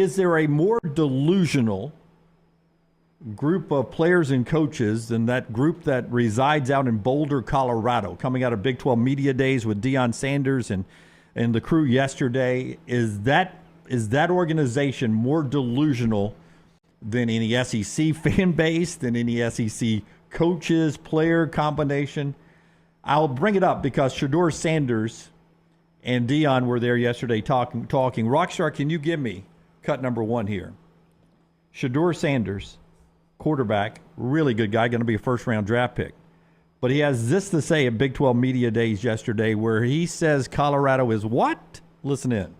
Is there a more delusional group of players and coaches than that group that resides out in Boulder, Colorado, coming out of Big 12 Media Days with Deion Sanders and the crew yesterday? Is that organization more delusional than any SEC fan base, than any SEC coaches, player combination? I'll bring it up because Shedeur Sanders and Deion were there yesterday talking. Rockstar, can you give me cut number one here? Shedeur Sanders, quarterback, really good guy, going to be a first-round draft pick. But he has this to say at Big 12 Media Days yesterday where he says Colorado is what? Listen in.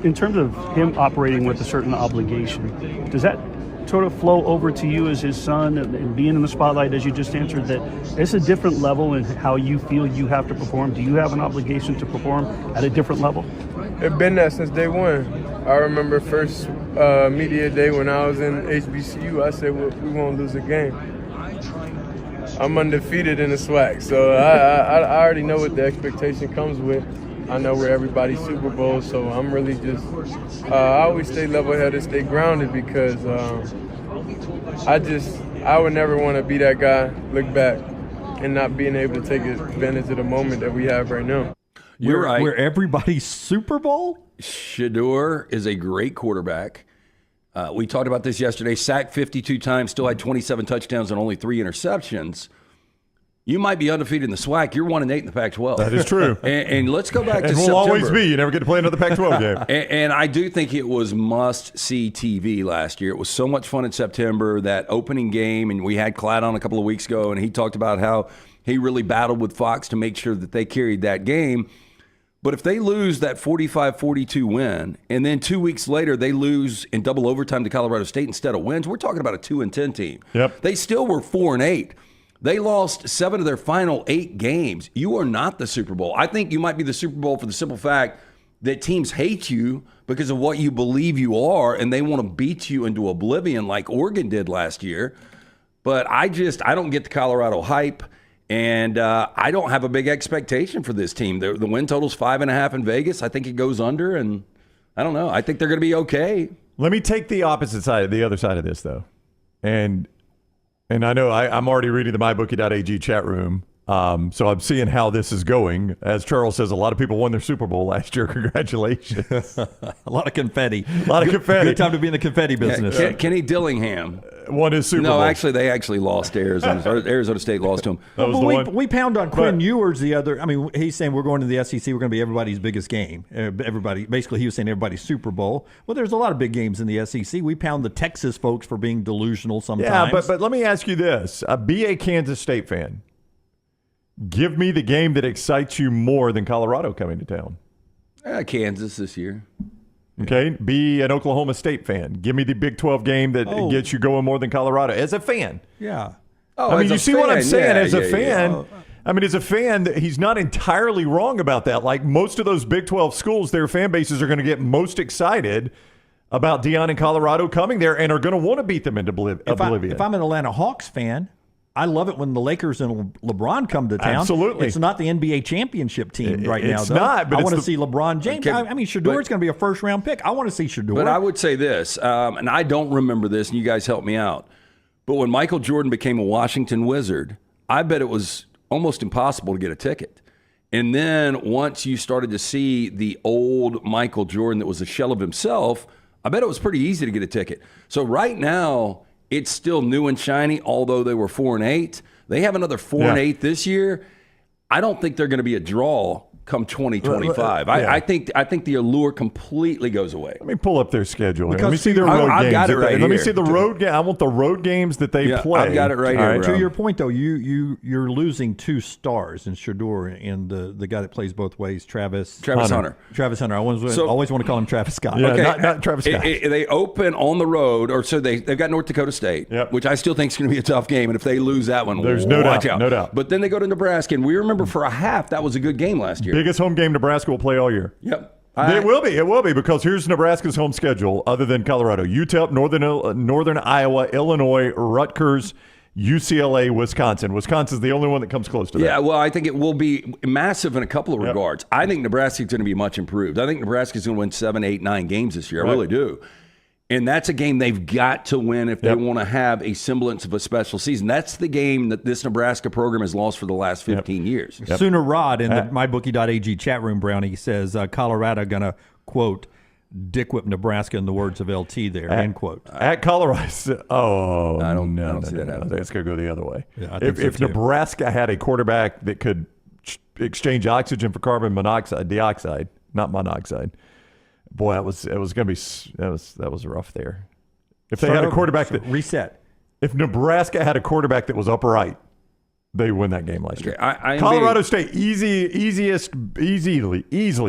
In terms of him operating with a certain obligation, does that sort of flow over to you as his son and being in the spotlight, as you just answered, that it's a different level in how you feel you have to perform? Do you have an obligation to perform at a different level? It's been that since day one. I remember first media day when I was in HBCU, I said, well, we won't lose a game. I'm undefeated in the SWAC, so I already know what the expectation comes with. I know we're everybody's Super Bowl, so I'm really just, I always stay level-headed, stay grounded because I would never want to be that guy, look back, and not being able to take advantage of the moment that we have right now. You're right. We're everybody's Super Bowl? Shedeur is a great quarterback. We talked about this yesterday. Sacked 52 times, still had 27 touchdowns and only 3 interceptions. You might be undefeated in the SWAC. You're 1-8 in the Pac-12. That is true. And let's go back to September. And will always be. You never get to play another Pac-12 game. And I do think it was must-see TV last year. It was so much fun in September, that opening game, and we had Clyde on a couple of weeks ago, and he talked about how he really battled with Fox to make sure that they carried that game. But if they lose that 45-42 win, and then 2 weeks later they lose in double overtime to Colorado State instead of wins, we're talking about a 2-10 team. Yep. They still were 4-8. They lost 7 of their final 8 games. You are not the Super Bowl. I think you might be the Super Bowl for the simple fact that teams hate you because of what you believe you are, and they want to beat you into oblivion like Oregon did last year. But I don't get the Colorado hype, and I don't have a big expectation for this team. The win total's 5.5 in Vegas. I think it goes under, and I don't know. I think they're going to be okay. Let me take the opposite side, the other side of this, though. And I know I'm already reading the mybookie.ag chat room, so I'm seeing how this is going. As Charles says, a lot of people won their Super Bowl last year. Congratulations. A lot of confetti. Confetti. Good time to be in the confetti business. Kenny Dillingham won his Super Bowl. No, actually, they lost to Arizona. Arizona State lost to him. We pound on Quinn Ewers the other. I mean, he's saying we're going to the SEC. We're going to be everybody's biggest game. Basically, he was saying everybody's Super Bowl. Well, there's a lot of big games in the SEC. We pound the Texas folks for being delusional sometimes. Yeah, but let me ask you this. Be a Kansas State fan. Give me the game that excites you more than Colorado coming to town. Kansas this year. Okay, be an Oklahoma State fan. Give me the Big 12 game that gets you going more than Colorado as a fan. Yeah. I mean, you see what I'm saying? As a fan, I mean, as a fan, he's not entirely wrong about that. Like most of those Big 12 schools, their fan bases are going to get most excited about Deion and Colorado coming there and are going to want to beat them into oblivion. If I'm an Atlanta Hawks fan, I love it when the Lakers and LeBron come to town. Absolutely. It's not the NBA championship team right now, though. It's not. But I want to see LeBron James. I mean, Shedeur's going to be a first-round pick. I want to see Shedeur. But I would say this, and I don't remember this, and you guys help me out. But when Michael Jordan became a Washington Wizard, I bet it was almost impossible to get a ticket. And then once you started to see the old Michael Jordan that was a shell of himself, I bet it was pretty easy to get a ticket. So right now, it's still new and shiny, although they were 4-8. They have another 4-8 this year. I don't think they're going to be a draw come 2025. I think the allure completely goes away. Let me pull up their schedule. Let me see their road games. I've got it right here. Let me see the road game. I want the road games that they play. I've got it right here. To your point, though, you're losing 2 stars in Shedeur and the guy that plays both ways, Travis Hunter. Travis Hunter. I always want to call him Travis Scott. Yeah, okay, not Travis Scott. They open on the road, or so they've got North Dakota State, which I still think is going to be a tough game. And if they lose that one, there's watch no doubt. But then they go to Nebraska, and we remember for a half that was a good game last year. Biggest home game Nebraska will play all year. Yep. It will be because here's Nebraska's home schedule other than Colorado. UTEP, Northern Iowa, Illinois, Rutgers, UCLA, Wisconsin. Wisconsin's the only one that comes close to that. Yeah, well, I think it will be massive in a couple of regards. I think Nebraska's going to be much improved. I think Nebraska's going to win 7, 8, 9 games this year. I really do. And that's a game they've got to win if they want to have a semblance of a special season. That's the game that this Nebraska program has lost for the last 15 years. Sooner Rod in the mybookie.ag chat room, Brownie, says Colorado going to, quote, dick whip Nebraska in the words of LT there, end quote. At Colorado. I don't see that happening. It's going to go the other way. Yeah, I think so if too. Nebraska had a quarterback that could exchange oxygen for carbon dioxide, not monoxide, boy, it was going to be that was rough there. If they had a quarterback reset. If Nebraska had a quarterback that was upright, they win that game last year. Colorado State, easily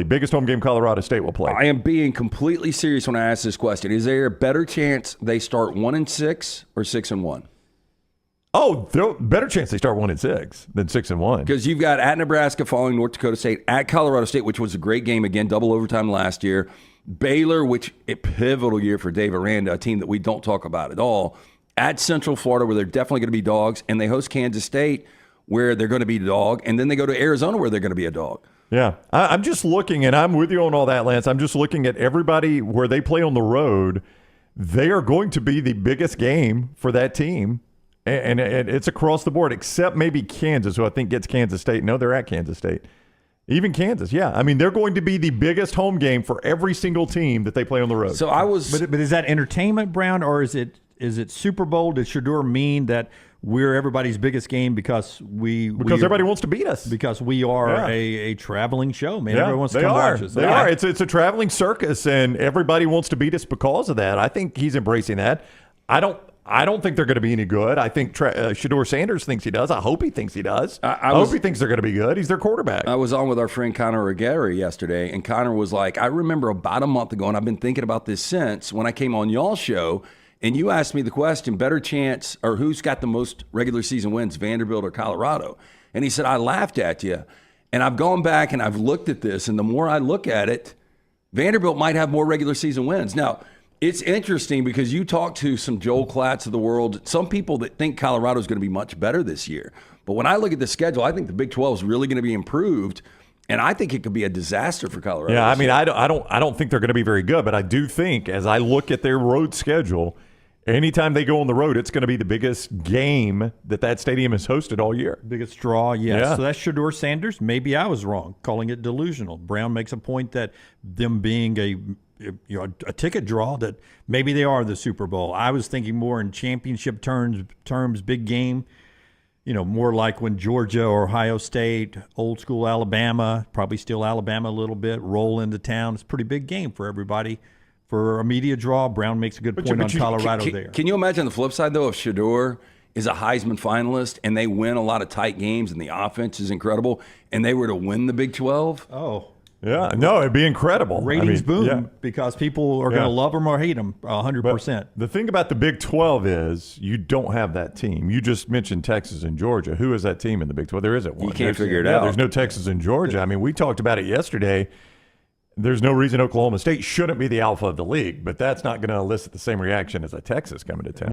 biggest home game Colorado State will play. I am being completely serious when I ask this question. Is there a better chance they start 1-6 or 6-1? Oh, better chance they start 1-6 than 6-1. Because you've got at Nebraska following North Dakota State, at Colorado State, which was a great game again, double overtime last year. Baylor, which a pivotal year for Dave Aranda, a team that we don't talk about at all. At Central Florida, where they're definitely going to be dogs, and they host Kansas State, where they're going to be a dog, and then they go to Arizona, where they're going to be a dog. Yeah, I'm just looking, and I'm with you on all that, Lance. I'm just looking at everybody where they play on the road. They are going to be the biggest game for that team, and it's across the board, except maybe Kansas, who I think gets Kansas State. No, they're at Kansas State. Even Kansas, yeah. I mean, they're going to be the biggest home game for every single team that they play on the road. So But is that entertainment, Brown, or is it Super Bowl? Does Shedeur mean that we're everybody's biggest game because everybody wants to beat us? Because we are a traveling show, man. Yeah, everyone wants to come watch us. They are. It's a traveling circus, and everybody wants to beat us because of that. I think he's embracing that. I don't think they're going to be any good. I think Shedeur Sanders thinks he does. I hope he thinks he does. I hope he thinks they're going to be good. He's their quarterback. I was on with our friend Connor Ruggieri yesterday, and Connor was like, I remember about a month ago, and I've been thinking about this since when I came on y'all's show, and you asked me the question, better chance, or who's got the most regular season wins, Vanderbilt or Colorado? And he said, I laughed at you. And I've gone back and I've looked at this, and the more I look at it, Vanderbilt might have more regular season wins. Now, it's interesting because you talk to some Joel Klatts of the world, some people that think Colorado is going to be much better this year. But when I look at the schedule, I think the Big 12 is really going to be improved, and I think it could be a disaster for Colorado. Yeah, I mean, I don't think they're going to be very good, but I do think as I look at their road schedule, anytime they go on the road, it's going to be the biggest game that stadium has hosted all year. Biggest draw, yes. Yeah. So that's Shedeur Sanders. Maybe I was wrong calling it delusional. Brown makes a point that them being a ticket draw, that maybe they are the Super Bowl. I was thinking more in championship terms, big game, more like when Georgia or Ohio State, old school Alabama, probably still Alabama a little bit, roll into town. It's a pretty big game for everybody. For a media draw, Brown makes a good point on Colorado there. Can you imagine the flip side, though, if Shedeur is a Heisman finalist and they win a lot of tight games and the offense is incredible and they were to win the Big 12? Oh. Yeah, no, it'd be incredible. Ratings boom because people are going to love them or hate them 100%. But the thing about the Big 12 is you don't have that team. You just mentioned Texas and Georgia. Who is that team in the Big 12? There isn't one. You can't figure it out. There's no Texas and Georgia. I mean, we talked about it yesterday. There's no reason Oklahoma State shouldn't be the alpha of the league, but that's not going to elicit the same reaction as a Texas coming to town.